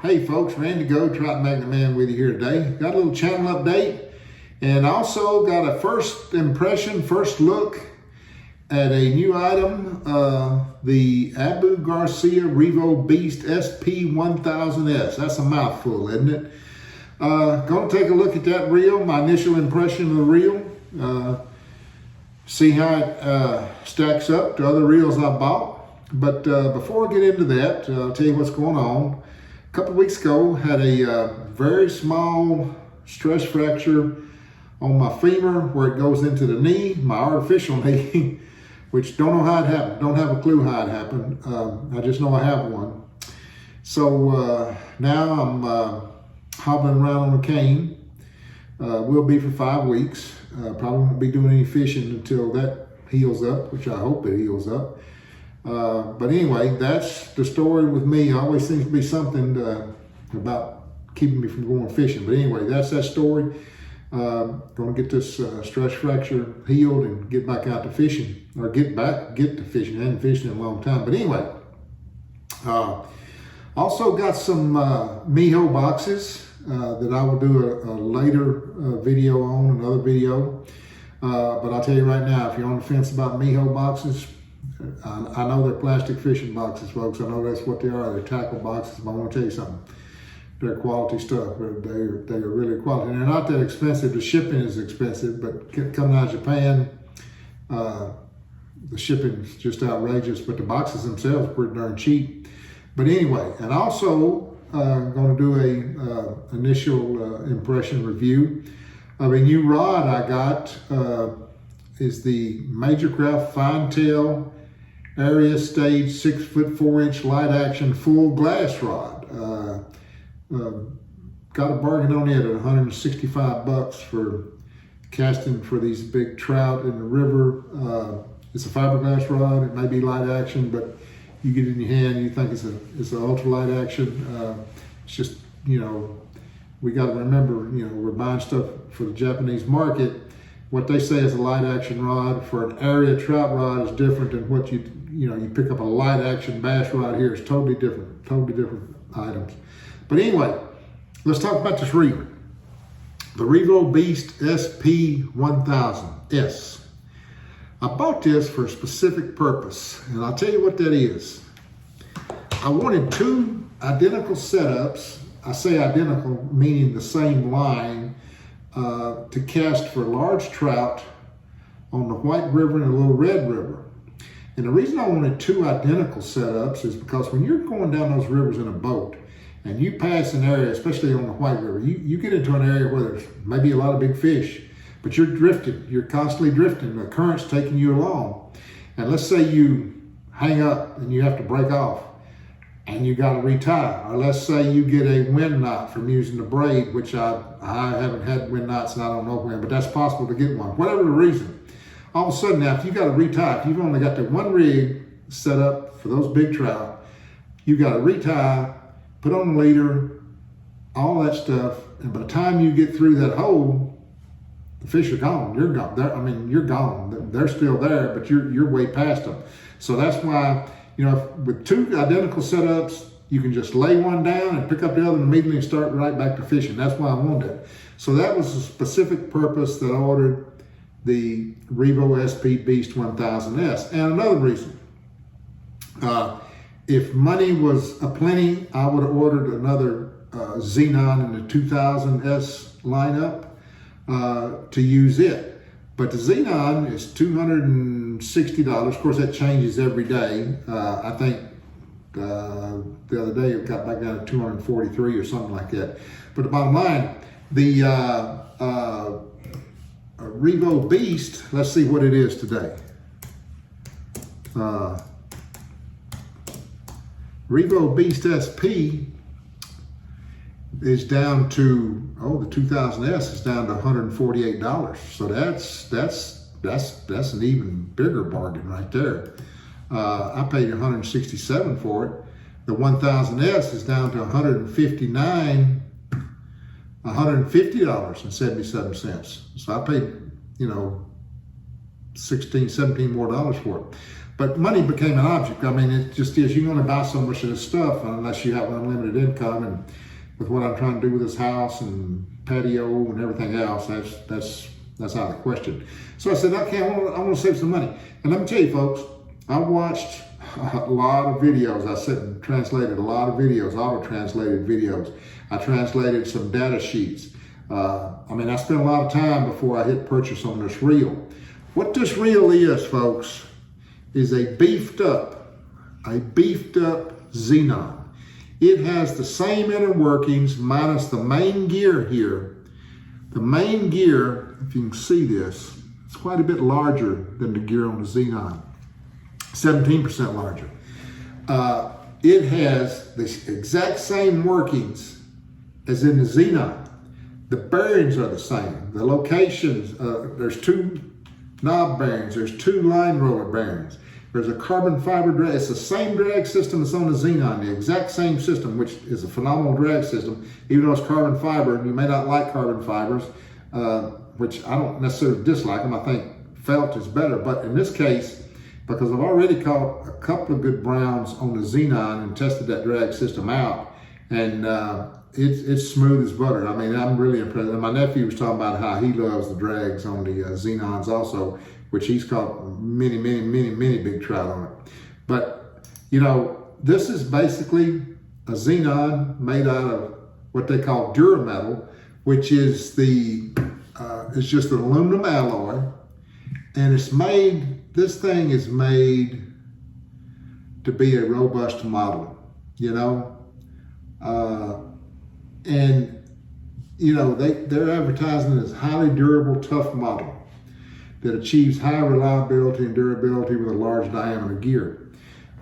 Hey folks, Randy Go, Trout Magnet Man with you here today. Got a little channel update and also got a first impression, first look at a new item, the Abu Garcia Revo Beast SP1000S. That's a mouthful, isn't it? Gonna take a look at that reel, my initial impression of the reel, see how it stacks up to other reels I bought. But before I get into that, I'll tell you what's going on. A couple weeks ago, had a very small stress fracture on my femur where it goes into the knee, my artificial knee, which don't know how it happened. Don't have a clue how it happened. I just know I have one. So now I'm hobbling around on a cane. Will be for 5 weeks. Probably won't be doing any fishing until that heals up, which I hope it heals up. But anyway, that's the story with me. Always seems to be something about keeping me from going fishing. But anyway, that's that story. Going to get this stress fracture healed and get back out to fishing, or get to fishing. I haven't fished in a long time. But anyway, also got some Miho boxes that I will do a later video on, another video. But I'll tell you right now, if you're on the fence about Miho boxes, I know they're plastic fishing boxes, folks. I know that's what they are. They're tackle boxes, but I want to tell you something. They're quality stuff. They're really quality. And they're not that expensive. The shipping is expensive, but coming out of Japan, the shipping is just outrageous. But the boxes themselves are pretty darn cheap. But anyway, and also I'm going to do a initial impression review of a new rod I got. Is the Major Craft Fine Tail Area Stage 6' 4" light action full glass rod. Got a bargain on it at $165 for casting for these big trout in the river. It's a fiberglass rod. It may be light action, but you get it in your hand, you think it's an ultralight action. It's just, we got to remember, we're buying stuff for the Japanese market. What they say is a light action rod for an area trout rod is different than what you pick up a light action bass rod here. It's totally different items. But anyway, let's talk about this reel. The Revo Beast SP1000S. I bought this for a specific purpose, and I'll tell you what that is. I wanted 2 identical setups. I say identical, meaning the same line, to cast for large trout on the White River and the Little Red River. And the reason I wanted 2 identical setups is because when you're going down those rivers in a boat and you pass an area, especially on the White River, you get into an area where there's maybe a lot of big fish, but you're drifting, you're constantly drifting, the current's taking you along. And let's say you hang up and you have to break off and you got to retie, or let's say you get a wind knot from using the braid, which I haven't had wind knots and I don't know when, but that's possible to get one, whatever the reason. All of a sudden now, if you got to retie, if you've only got the one rig set up for those big trout, you got to retie, put on the leader, all that stuff, and by the time you get through that hole, the fish are gone. You're gone. You're gone. They're still there, but you're way past them. So that's why, with 2 identical setups, you can just lay one down and pick up the other immediately and start right back to fishing. That's why I wanted it. So that was a specific purpose that I ordered the Revo SP Beast 1000S. And another reason, if money was aplenty, I would have ordered another Xenon in the 2000S lineup to use it. But the Xenon is $260. Of course, that changes every day. I think the other day it got back down to $243 or something like that. But the bottom line, the Revo Beast, let's see what it is today. Revo Beast SP is down to, the 2000S is down to $148. So that's an even bigger bargain right there. I paid $167 for it. The 1000S is down to $150.77. So I paid, $16, $17 more for it. But money became an object. I mean, it just is. You can only buy so much of this stuff unless you have unlimited income. And with what I'm trying to do with this house and patio and everything else, that's out of the question. So I said, okay, I want to save some money. And let me tell you, folks, I watched a lot of videos. I sat and translated a lot of videos, auto-translated videos. I translated some data sheets. I spent a lot of time before I hit purchase on this reel. What this reel is, folks, is a beefed up Xenon. It has the same inner workings minus the main gear here. The main gear, if you can see this, it's quite a bit larger than the gear on the Xenon, 17% larger. It has the exact same workings as in the Xenon. The bearings are the same. The locations, there's 2 knob bearings, there's 2 line roller bearings. There's a carbon fiber drag. It's the same drag system that's on the Xenon, the exact same system, which is a phenomenal drag system, even though it's carbon fiber, and you may not like carbon fibers, which I don't necessarily dislike them. I think felt is better. But in this case, because I've already caught a couple of good browns on the Xenon and tested that drag system out, and it's smooth as butter. I mean, I'm really impressed. And my nephew was talking about how he loves the drags on the Xenons also, which he's caught many big trout on it. But, you know, this is basically a Xenon made out of what they call Durametal, which is it's just an aluminum alloy. And this thing is made to be a robust model, you know? And, you know, they're advertising it as highly durable, tough model that achieves high reliability and durability with a large diameter gear.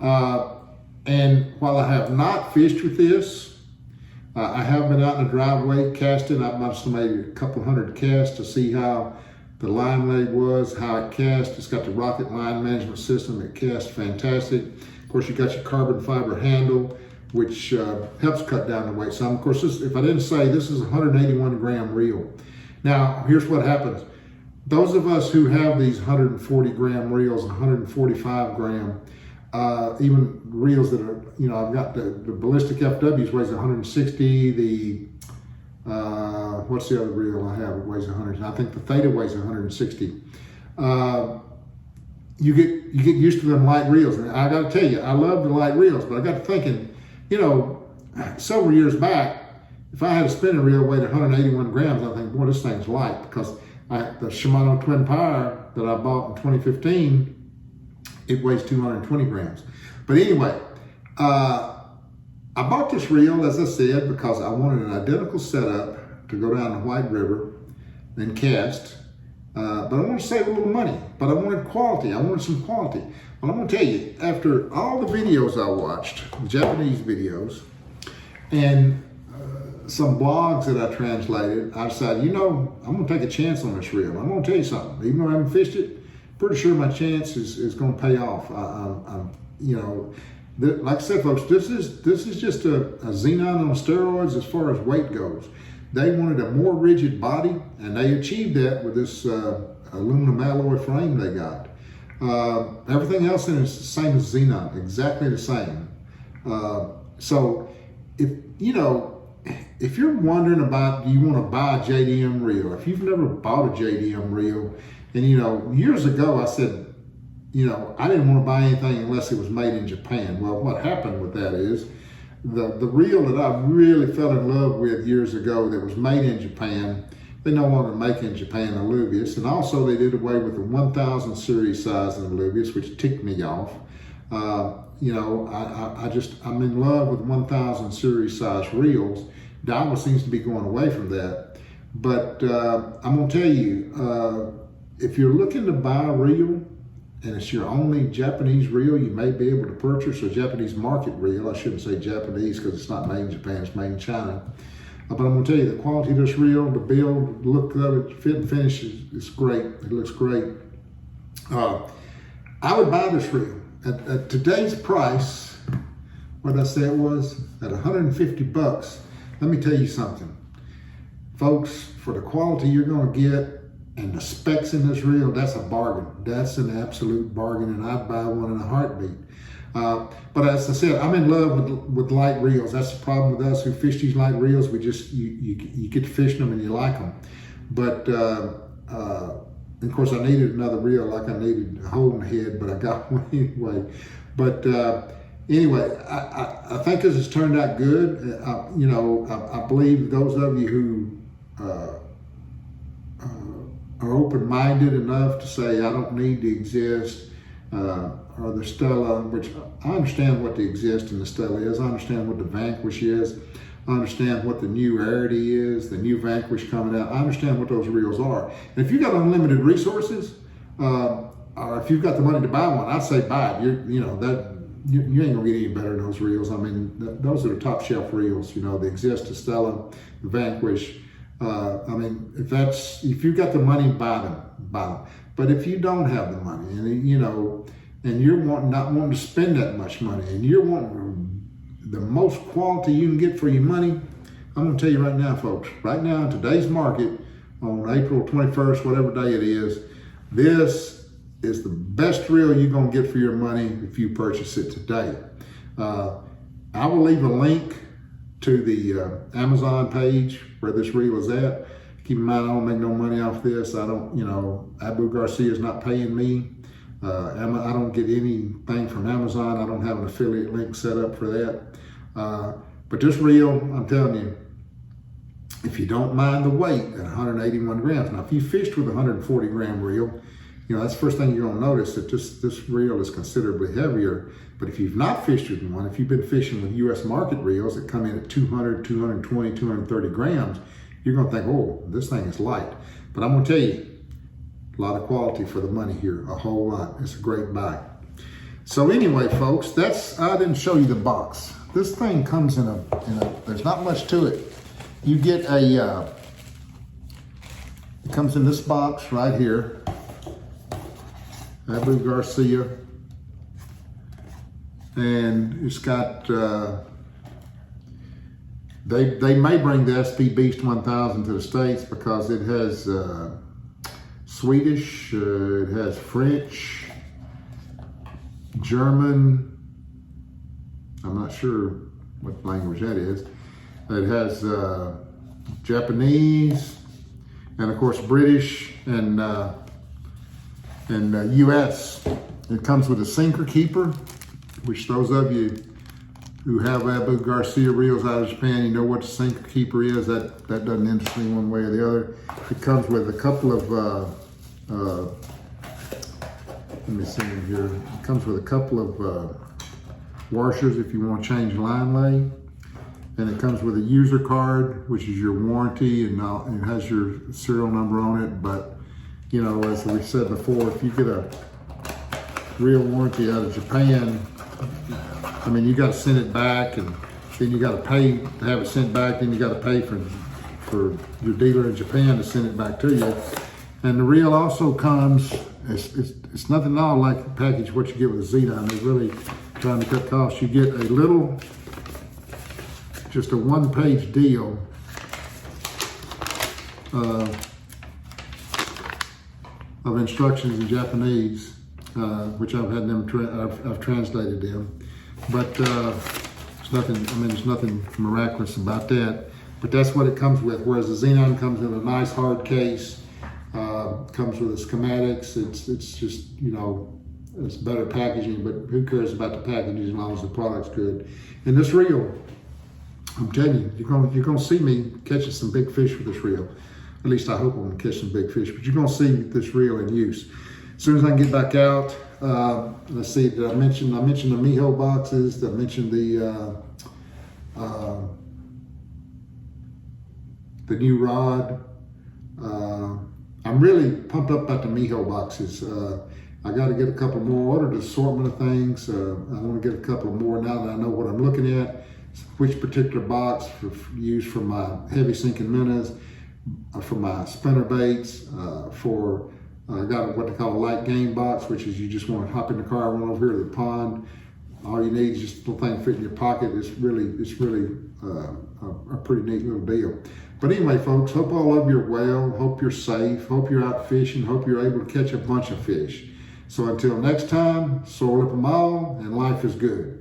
And while I have not fished with this, I have been out in the driveway casting. I must have made a couple hundred casts to see how the line leg was, how it cast. It's got the rocket line management system. It casts fantastic. Of course, you got your carbon fiber handle, which helps cut down the weight some. Of course, if I didn't say, this is a 181 gram reel. Now, here's what happens. Those of us who have these 140 gram reels, 145 gram, even reels that are, you know, I've got the ballistic FWs weighs 160, what's the other reel I have? It weighs 100. I think the Theta weighs 160. You get used to them light reels. And I got to tell you, I love the light reels, but I got to thinking, you know, several years back, if I had a spinning reel weighed 181 grams, I think, boy, this thing's light, because the Shimano Twin Power that I bought in 2015, it weighs 220 grams. But anyway, I bought this reel, as I said, because I wanted an identical setup to go down the White River and cast. But I wanted to save a little money, but I wanted quality. I wanted some quality. Well, I'm going to tell you, after all the videos I watched, the Japanese videos, and some blogs that I translated, I decided, you know, I'm going to take a chance on this reel. I'm going to tell you something. Even though I haven't fished it, pretty sure my chance is going to pay off. You know, like I said, folks, this is just a Xenon on steroids as far as weight goes. They wanted a more rigid body, and they achieved that with this aluminum alloy frame they got. Everything else in it is the same as Xenon, exactly the same. So, if you're wondering about, do you want to buy a JDM reel? If you've never bought a JDM reel, and years ago I said, I didn't want to buy anything unless it was made in Japan. Well, what happened with that is, the reel that I really fell in love with years ago that was made in Japan, they no longer make in Japan alluvius, and also they did away with the 1000 series size in alluvius, which ticked me off. I'm in love with 1000 series size reels. Daiwa seems to be going away from that, but I'm going to tell you, if you're looking to buy a reel, and it's your only Japanese reel you may be able to purchase, a Japanese market reel. I shouldn't say Japanese because it's not made in Japan, it's made in China. But I'm going to tell you, the quality of this reel, the build, the look of it, fit and finish is great. It looks great. I would buy this reel. At today's price, what did I say it was? At 150 bucks. Let me tell you something. Folks, for the quality you're going to get and the specs in this reel, that's a bargain. That's an absolute bargain, and I'd buy one in a heartbeat. But as I said, I'm in love with light reels. That's the problem with us who fish these light reels. We just, you get to fishing them and you like them. But of course, I needed another reel, like I needed a hole in the head, but I got one anyway. But anyway, I think this has turned out good. I believe those of you who are open-minded enough to say, I don't need to exist, or the Stella, which I understand what the exist in the Stella is. I understand what the Vanquish is. I understand what the new Arity is, the new Vanquish coming out. I understand what those reels are. And if you've got unlimited resources, or if you've got the money to buy one, I'd say buy it. You ain't gonna get any better than those reels. I mean, those are the top shelf reels. The Exist, the Stella, the Vanquish. I mean, if you've got the money, buy them. But if you don't have the money, and you're not wanting to spend that much money, and you're wanting the most quality you can get for your money, I'm going to tell you right now, folks, right now in today's market, on April 21st, whatever day it is, this is the best reel you're going to get for your money if you purchase it today. I will leave a link to the Amazon page where this reel is at. Keep in mind, I don't make no money off this. I don't, Abu Garcia is not paying me. I don't get anything from Amazon. I don't have an affiliate link set up for that. But this reel, I'm telling you, if you don't mind the weight at 181 grams. Now, if you fished with a 140 gram reel, that's the first thing you're gonna notice, that this reel is considerably heavier. But if you've not fished with one, if you've been fishing with US market reels that come in at 200, 220, 230 grams, you're gonna think, oh, this thing is light. But I'm gonna tell you, a lot of quality for the money here, a whole lot. It's a great buy. So anyway, folks, I didn't show you the box. This thing comes in a there's not much to it. You get it comes in this box right here, Abu Garcia, and it's got, they may bring the SP Beast 1000 to the States because it has Swedish, it has French, German, I'm not sure what language that is. It has Japanese, and of course British and US. It comes with a sinker keeper, which those of you who have Abu Garcia reels out of Japan, you know what the sinker keeper is. That doesn't interest me one way or the other. It comes with a couple of let me see in here. It comes with a couple of washers if you want to change line lay. And it comes with a user card, which is your warranty, and it has your serial number on it. But, as we said before, if you get a real warranty out of Japan, I mean, you got to send it back, and then you got to pay to have it sent back. Then you got to pay for your dealer in Japan to send it back to you. And the reel also comes, it's nothing at all like the package what you get with a Z-Dime. They're really trying to cut costs. You get a little, just a one-page deal of instructions in Japanese, which I've had them, I've translated them. But there's nothing miraculous about that. But that's what it comes with. Whereas the Xenon comes in a nice hard case, comes with the schematics. It's just, it's better packaging, but who cares about the packaging as long as the product's good. And this reel, I'm telling you, you're gonna see me catching some big fish with this reel. At least I hope I'm gonna catch some big fish, but you're gonna see this reel in use. As soon as I can get back out, let's see, I mentioned the Miho boxes, I mentioned the new rod. I'm really pumped up about the Miho boxes. I got to get a couple more, ordered an assortment of things. I want to get a couple more now that I know what I'm looking at, which particular box use for my heavy sinking minnows, for my spinner baits, I got what they call a light game box, which is you just want to hop in the car, run over here to the pond, All you need is just a little thing to fit in your pocket. It's really a pretty neat little deal. But anyway, folks, hope all of you are well. Hope you're safe. Hope you're out fishing. Hope you're able to catch a bunch of fish. So until next time, soar up them all, and life is good.